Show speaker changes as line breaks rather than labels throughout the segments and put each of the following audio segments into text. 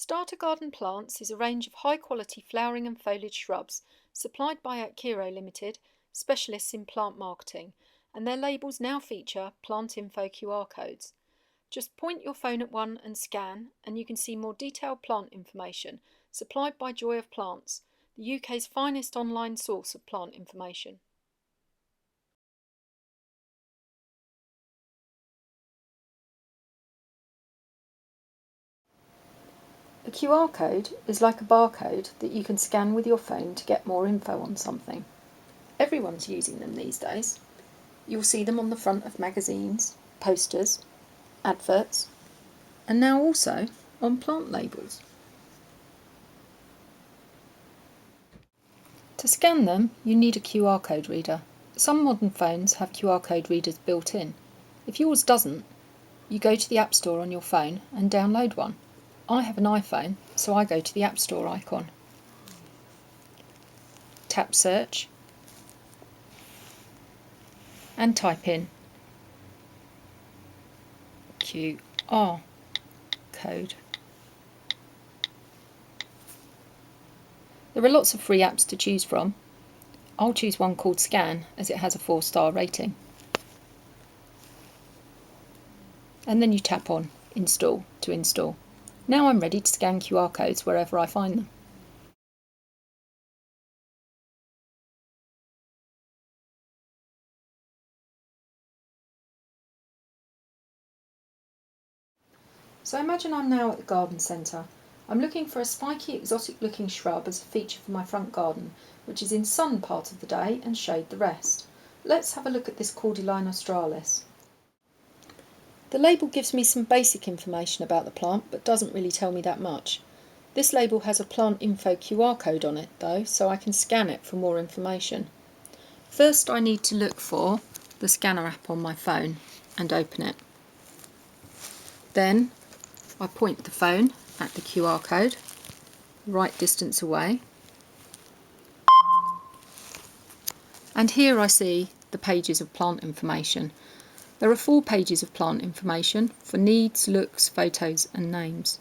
Starter Garden Plants is a range of high-quality flowering and foliage shrubs supplied by Akiro Limited, specialists in plant marketing, and their labels now feature plant info QR codes. Just point your phone at one and scan, and you can see more detailed plant information supplied by Joy of Plants, the UK's finest online source of plant information. A QR code is like a barcode that you can scan with your phone to get more info on something. Everyone's using them these days. You'll see them on the front of magazines, posters, adverts, and now also on plant labels. To scan them, you need a QR code reader. Some modern phones have QR code readers built in. If yours doesn't, you go to the App Store on your phone and download one. I have an iPhone, so I go to the App Store icon. Tap Search and type in QR code. There are lots of free apps to choose from. I'll choose one called Scan as it has a 4-star rating. And then you tap on Install to install. Now I'm ready to scan QR codes wherever I find them. So imagine I'm now at the garden centre. I'm looking for a spiky, exotic looking shrub as a feature for my front garden, which is in sun part of the day and shade the rest. Let's have a look at this Cordyline australis. The label gives me some basic information about the plant, but doesn't really tell me that much. This label has a plant info QR code on it though, so I can scan it for more information. First I need to look for the scanner app on my phone and open it. Then I point the phone at the QR code, right distance away, and here I see the pages of plant information. There are 4 pages of plant information for needs, looks, photos and names.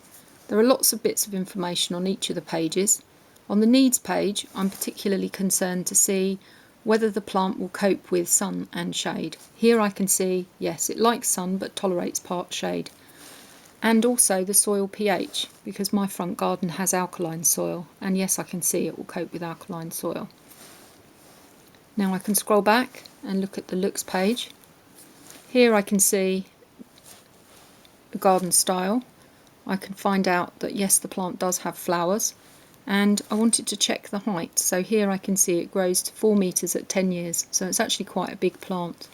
There are lots of bits of information on each of the pages. On the needs page, I'm particularly concerned to see whether the plant will cope with sun and shade. Here I can see, yes, it likes sun but tolerates part shade. And also the soil pH, because my front garden has alkaline soil, and yes, I can see it will cope with alkaline soil. Now I can scroll back and look at the looks page. Here I can see the garden style. I can find out that yes, the plant does have flowers, and I wanted to check the height. So here I can see it grows to 4 metres at 10 years, so it's actually quite a big plant.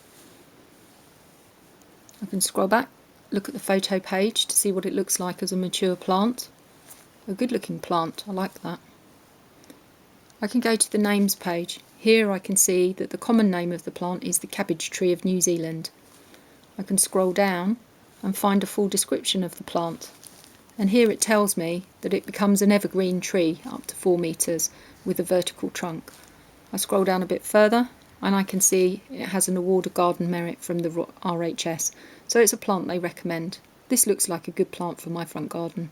I can scroll back, look at the photo page to see what it looks like as a mature plant. A good looking plant, I like that. I can go to the names page. Here I can see that the common name of the plant is the cabbage tree of New Zealand. I can scroll down and find a full description of the plant, and here it tells me that it becomes an evergreen tree up to 4 metres with a vertical trunk. I scroll down a bit further and I can see it has an award of garden merit from the RHS, so it's a plant they recommend. This looks like a good plant for my front garden.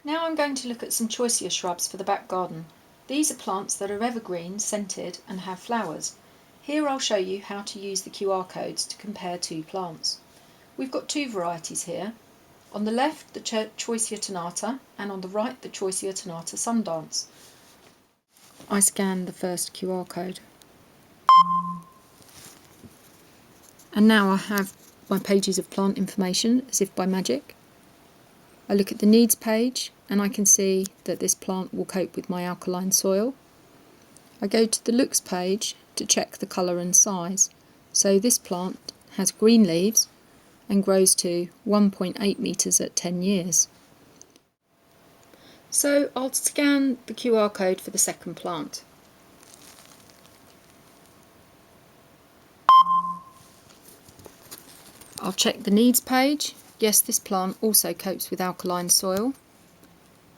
Now I'm going to look at some choicier shrubs for the back garden. These are plants that are evergreen, scented and have flowers. Here I'll show you how to use the QR codes to compare 2 plants. We've got 2 varieties here. On the left the Choicea tonata, and on the right the Choicea tonata Sundance. I scan the first QR code. And now I have my pages of plant information as if by magic. I look at the needs page and I can see that this plant will cope with my alkaline soil. I go to the looks page to check the colour and size. So this plant has green leaves and grows to 1.8 metres at 10 years. So I'll scan the QR code for the second plant. I'll check the needs page. Yes, this plant also copes with alkaline soil.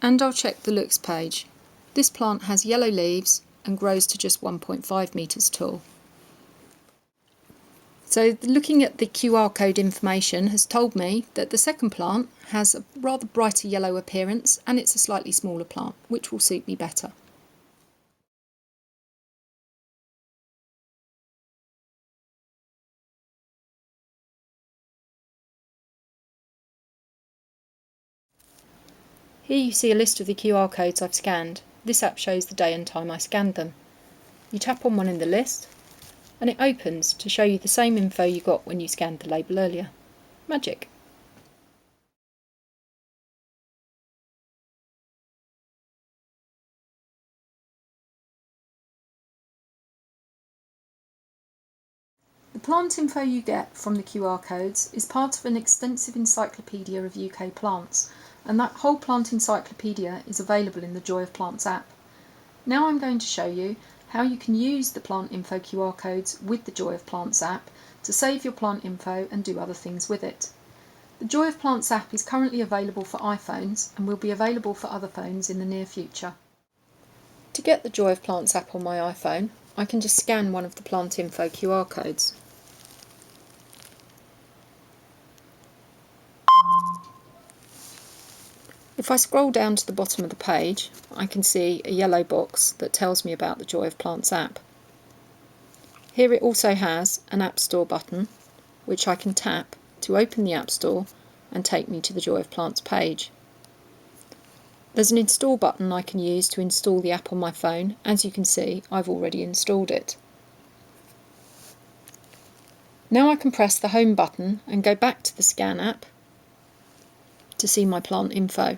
And I'll check the looks page. This plant has yellow leaves and grows to just 1.5 metres tall. So looking at the QR code information has told me that the second plant has a rather brighter yellow appearance and it's a slightly smaller plant, which will suit me better. Here you see a list of the QR codes I've scanned. This app shows the day and time I scanned them. You tap on one in the list and it opens to show you the same info you got when you scanned the label earlier. Magic! The plant info you get from the QR codes is part of an extensive encyclopedia of UK plants, and that whole plant encyclopedia is available in the Joy of Plants app. Now I'm going to show you how you can use the plant info QR codes with the Joy of Plants app to save your plant info and do other things with it. The Joy of Plants app is currently available for iPhones and will be available for other phones in the near future. To get the Joy of Plants app on my iPhone, I can just scan one of the plant info QR codes. If I scroll down to the bottom of the page, I can see a yellow box that tells me about the Joy of Plants app. Here it also has an App Store button, which I can tap to open the App Store and take me to the Joy of Plants page. There's an install button I can use to install the app on my phone. As you can see, I've already installed it. Now I can press the Home button and go back to the Scan app to see my plant info.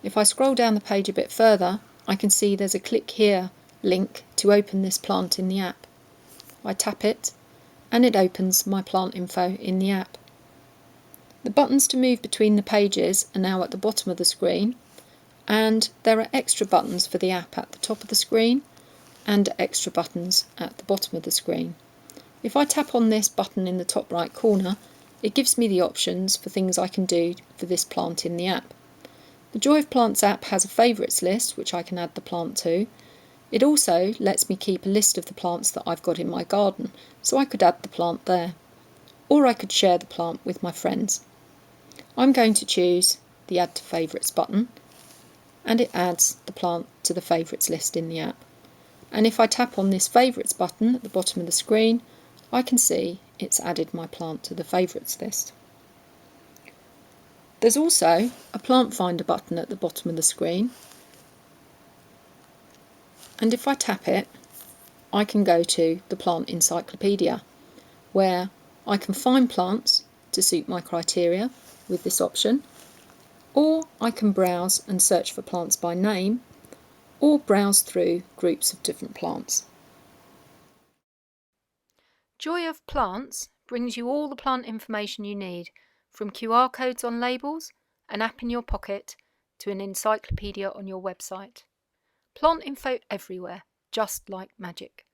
If I scroll down the page a bit further, I can see there's a click here link to open this plant in the app. I tap it and it opens my plant info in the app. The buttons to move between the pages are now at the bottom of the screen, and there are extra buttons for the app at the top of the screen and extra buttons at the bottom of the screen. If I tap on this button in the top right corner, it gives me the options for things I can do for this plant in the app. The Joy of Plants app has a favourites list which I can add the plant to. It also lets me keep a list of the plants that I've got in my garden, so I could add the plant there. Or I could share the plant with my friends. I'm going to choose the Add to Favourites button, and it adds the plant to the favourites list in the app. And if I tap on this favourites button at the bottom of the screen, I can see it's added my plant to the favourites list. There's also a plant finder button at the bottom of the screen, and if I tap it, I can go to the plant encyclopedia, where I can find plants to suit my criteria with this option, or I can browse and search for plants by name, or browse through groups of different plants. Joy of Plants brings you all the plant information you need, from QR codes on labels, an app in your pocket, to an encyclopedia on your website. Plant info everywhere, just like magic.